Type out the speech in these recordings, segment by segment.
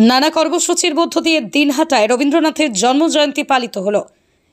নানা কর্মসূচির মধ্য দিয়ে দিনহাটায় রবীন্দ্রনাথের জন্মজয়ন্তী পালিত হলো।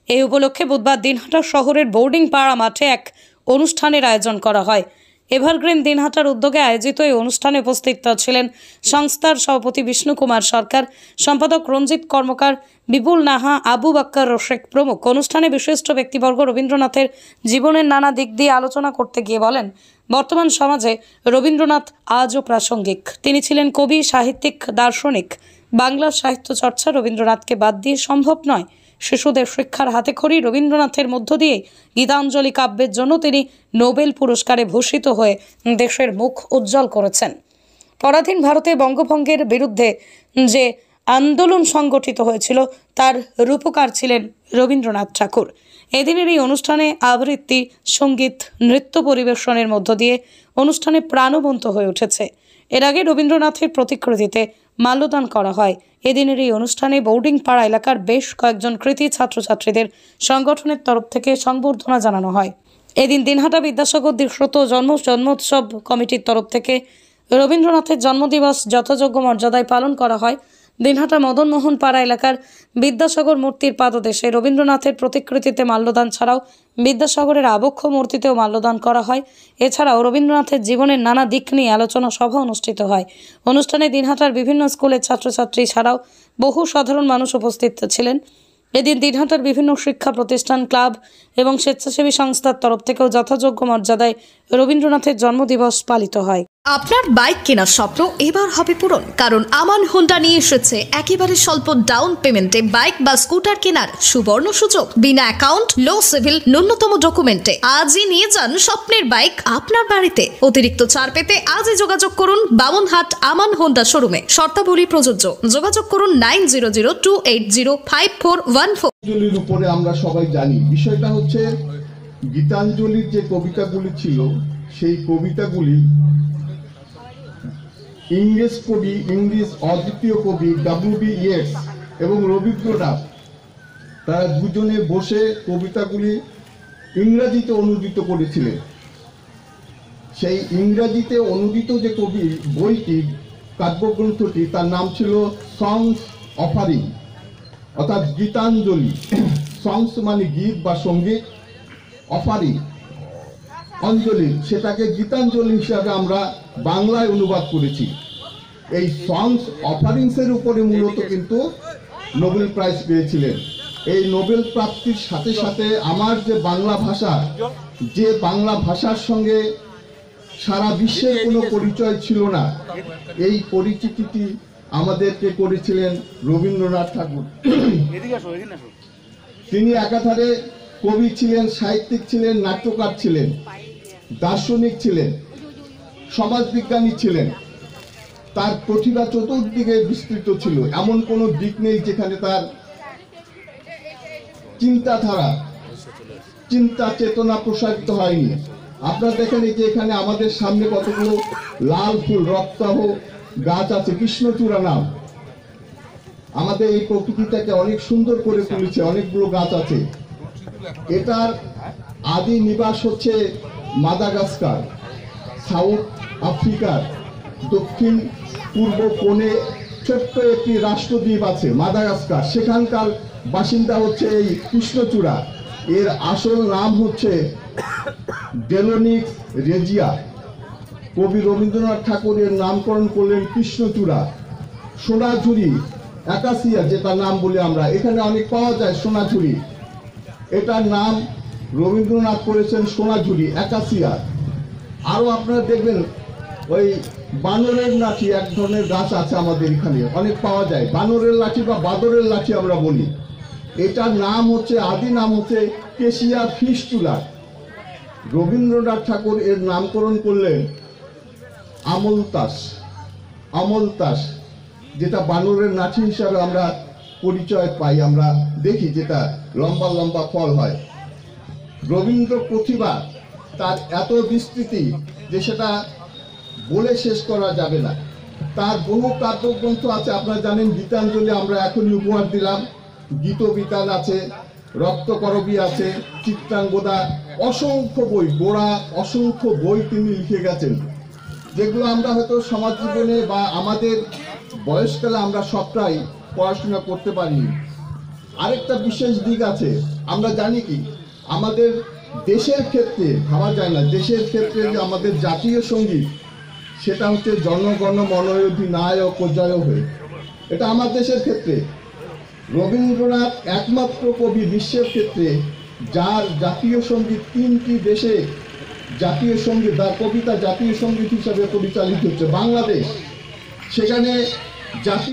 এই উপলক্ষে বুধবার দিনহাটা শহরের বোর্ডিং পাড়া মাঠে এক অনুষ্ঠানের আয়োজন করা হয়। এভারগ্রিন দিনহাটার উদ্যোগে আয়োজিত এই অনুষ্ঠানে উপস্থিত ছিলেন সংস্থার সভাপতি বিষ্ণু কুমার সরকার, সম্পাদক রঞ্জিত কর্মকার, বিপুল নাহা, আবু বাক্কার রশেক প্রমুখ। অনুষ্ঠানে বিশিষ্ট ব্যক্তিবর্গ রবীন্দ্রনাথের জীবনের নানা দিক দিয়ে আলোচনা করতে গিয়ে বলেন, বর্তমান সমাজে রবীন্দ্রনাথ আজও প্রাসঙ্গিক। তিনি ছিলেন কবি, সাহিত্যিক, দার্শনিক। বাংলার সাহিত্য চর্চা রবীন্দ্রনাথকে বাদ দিয়ে সম্ভব নয়। শিশুদের শিক্ষার হাতেখড়ি রবীন্দ্রনাথের মধ্য দিয়ে গীতাঞ্জলি কাব্যের জন্য তিনি নোবেল পুরস্কারে ভূষিত হয়ে দেশের মুখ উজ্জ্বল করেছেন। পরাধীন ভারতে বঙ্গভঙ্গের বিরুদ্ধে যে আন্দোলন সংগঠিত হয়েছিল তার রূপকার ছিলেন রবীন্দ্রনাথ ঠাকুর। এদিনের এই অনুষ্ঠানে আবৃত্তি, সঙ্গীত, নৃত্য পরিবেশনের মধ্য দিয়ে অনুষ্ঠানে প্রাণবন্ত হয়ে উঠেছে। এর আগে রবীন্দ্রনাথের প্রতিকৃতিতে মাল্যদান করা হয়। এদিনের এই অনুষ্ঠানে বোর্ডিং পাড়া এলাকার বেশ কয়েকজন কৃতি ছাত্রছাত্রীদের সংগঠনের তরফ থেকে সংবর্ধনা জানানো হয়। এদিন দিনহাটা বিদ্যাসাগর দীক্ষিত জন্মোৎসব কমিটির তরফ থেকে রবীন্দ্রনাথের জন্মদিবস যথাযোগ্য মর্যাদায় পালন করা হয়। দিনহাটা মদনমোহন পাড়া এলাকার বিদ্যাসাগর মূর্তির পাদদেশে রবীন্দ্রনাথের প্রতিকৃতিতে মাল্যদান ছাড়াও বিদ্যাসাগরের আবক্ষ মূর্তিতেও মাল্যদান করা হয়। এছাড়াও রবীন্দ্রনাথের জীবনের নানা দিক নিয়ে আলোচনা সভা অনুষ্ঠিত হয়। অনুষ্ঠানে দিনহাটার বিভিন্ন স্কুলের ছাত্রছাত্রী ছাড়াও বহু সাধারণ মানুষ উপস্থিত ছিলেন। এদিন দিনহাটার বিভিন্ন শিক্ষা প্রতিষ্ঠান, ক্লাব এবং স্বেচ্ছাসেবী সংস্থার তরফ থেকেও যথাযোগ্য মর্যাদায় রবীন্দ্রনাথের জন্মদিবস পালিত হয়। আপনার বাইক কেনার স্বপ্ন এবার হবে পূরণ, কারণ আমান হোন্ডা নিয়ে এসেছে একেবারে স্বল্প ডাউন পেমেন্টে বাইক বা স্কুটার কেনার সুবর্ণ সুযোগ। বিনা অ্যাকাউন্ট, লো সিভিল, ন্যূনতম ডকুমেন্টে আজই নিয়ে যান স্বপ্নের বাইক আপনার বাড়িতে। অতিরিক্ত ছাড় পেতে আজই যোগাযোগ করুন বামনহাট আমান হোন্ডা শোরুমে। শর্তাবলী প্রযোজ্য। যোগাযোগ করুন 9002805414। উপরে আমরা সবাই জানি বিষয়টা হচ্ছে গীতাঞ্জলির যে কবিতাগুলি ছিল সেই কবিতাগুলি ইংলিশ অদ্বিতীয় কবি W.B. ইয়েটস এবং রবীন্দ্রনাথ তারা দুজনে বসে কবিতাগুলি ইংরেজিতে অনুদিত করেছিলেন। সেই ইংরেজিতে অনুদিত যে বইটি, কাব্যগ্রন্থটি, তার নাম ছিল সংস অফারিং, অর্থাৎ গীতাঞ্জলি। সংস মানে গীত বা সঙ্গীত, অফারিং অঞ্জলি, সেটাকে গীতাঞ্জলি হিসাবে আমরা বাংলায় অনুবাদ করেছি। এই সংস অফারিংসের উপরে মূলত কিন্তু নোবেল প্রাইজ পেয়েছিলেন। এই নোবেল প্রাপ্তির সাথে সাথে আমার যে বাংলা ভাষার সঙ্গে সারা বিশ্বের কোনো পরিচয় ছিল না, এই পরিচিতিটি আমাদেরকে করেছিলেন রবীন্দ্রনাথ ঠাকুর। তিনি একাধারে কবি ছিলেন, সাহিত্যিক ছিলেন, নাট্যকার ছিলেন, দার্শনিক ছিলেন, সমাজবিজ্ঞানী ছিলেন। তার প্রতিভা চতুর্দিকে বিস্তৃত ছিল। এমন কোনো দিক নেই যেখানে তার চিন্তা চেতনা প্রসারিত হয়নি। আপনারা দেখেন যে এখানে আমাদের সামনে কতগুলো লাল ফুল, রক্তাহ গাছ আছে, কৃষ্ণচূড়া নাম। আমাদের এই প্রকৃতিটাকে অনেক সুন্দর করে তুলেছে, অনেকগুলো গাছ আছে। এটার আদি নিবাস হচ্ছে মাদাগাস্কার, সাউথ আফ্রিকার দক্ষিণ পূর্ব কোণে ছোট্ট একটি রাষ্ট্রদ্বীপ আছে মাদাগাস্কার। সেখানকার বাসিন্দা হচ্ছে এই কৃষ্ণচূড়া। এর আসল নাম হচ্ছে ডেলোনিক্স রেজিয়া। কবি রবীন্দ্রনাথ ঠাকুর এর নামকরণ করলেন কৃষ্ণচূড়া। সোনাঝুরি, অ্যাকাসিয়া যেটা নাম বলি আমরা, এখানে অনেক পাওয়া যায় সোনাঝুরি। এটার নাম রবীন্দ্রনাথ করেছেন সোনাঝুরি, অ্যাকাসিয়া। আরও আপনারা দেখবেন ওই বানরের লাঠি, এক ধরনের গাছ আছে আমাদের এখানে, অনেক পাওয়া যায়। বানরের লাঠি বা বাদরের লাঠি আমরা বলি। এটার নাম হচ্ছে, আদি নাম হচ্ছে কেশিয়া ফিস্টুলা। রবীন্দ্রনাথ ঠাকুর এর নামকরণ করলেন আমলতাস, যেটা বানরের লাঠি হিসাবে আমরা পরিচয় পাই, আমরা দেখি, যেটা লম্বা লম্বা ফল হয়। রবীন্দ্র প্রতিভা তার এত বিস্তৃতি যে সেটা বলে শেষ করা যাবে না। তার বহু কাব্যগ্রন্থ আছে। আপনারা জানেন গীতাঞ্জলি আমরা এখনই উপহার দিলাম, গীতবিতান আছে, রক্তকরবী আছে, চিত্রাঙ্গদা, অসংখ্য বই তিনি লিখে গেছেন, যেগুলো আমরা হয়তো সমাজ জীবনে বা আমাদের বয়সকালে আমরা সবটাই পড়াশোনা করতে পারিনি। আরেকটা বিশেষ দিক আছে, আমরা জানি কি আমাদের দেশের ক্ষেত্রে ভাবা যায় না, দেশের ক্ষেত্রে যে আমাদের জাতীয় সঙ্গীত সেটা হচ্ছে জনগণ মন অধিনায়ক জয় হয়ে, এটা আমার দেশের ক্ষেত্রে। রবীন্দ্রনাথ একমাত্র কবি বিশ্বের ক্ষেত্রে যার জাতীয় সঙ্গীত 3টি দেশে জাতীয় সঙ্গীত, তার কবিতা জাতীয় সঙ্গীত হিসাবে পরিচালিত হচ্ছে। বাংলাদেশ সেখানে জাতীয়